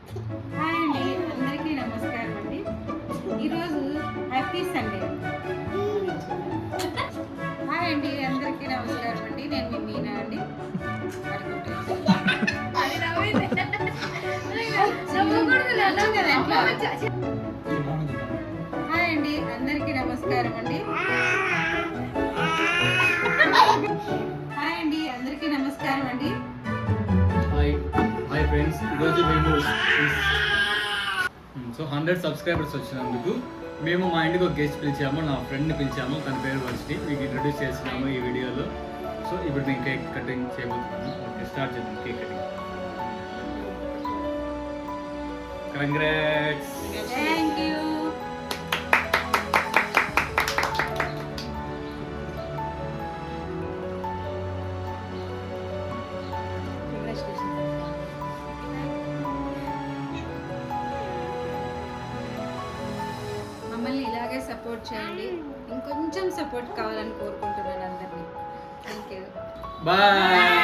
Hi అండి, అందరికీ నమస్కారం అండి. ఈరోజు హ్యాపీ సండే. హాయ్ అండి, అందరికీ నమస్కారం అండి. నేను మీ మీనా అండి. హాయ్ అండి, అందరికీ నమస్కారం అండి. హాయ్ అండి, అందరికీ నమస్కారం అండి. హాయ్ ఫ్రెండ్స్, ఈరోజు మేము 100 సబ్స్క్రైబర్స్ వచ్చినందుకు మేము మా ఇంటికి ఒక గెస్ట్ పిలిచాము, నా ఫ్రెండ్ని పిలిచాము. తన పేరు వర్షిని. మీకు ఇంట్రొడ్యూస్ చేస్తున్నాము ఈ వీడియోలో. సో ఇప్పుడు మేము కేక్ కటింగ్ చేయబోతున్నాము. ఓకే, స్టార్ట్ చేద్దాం cake cutting. Congrats. Thank you. మమ్మల్ని ఇలాగే సపోర్ట్ చేయండి. ఇంకొంచెం సపోర్ట్ కావాలని కోరుకుంటున్నాను అందరినీ. Thank you. బాయ్.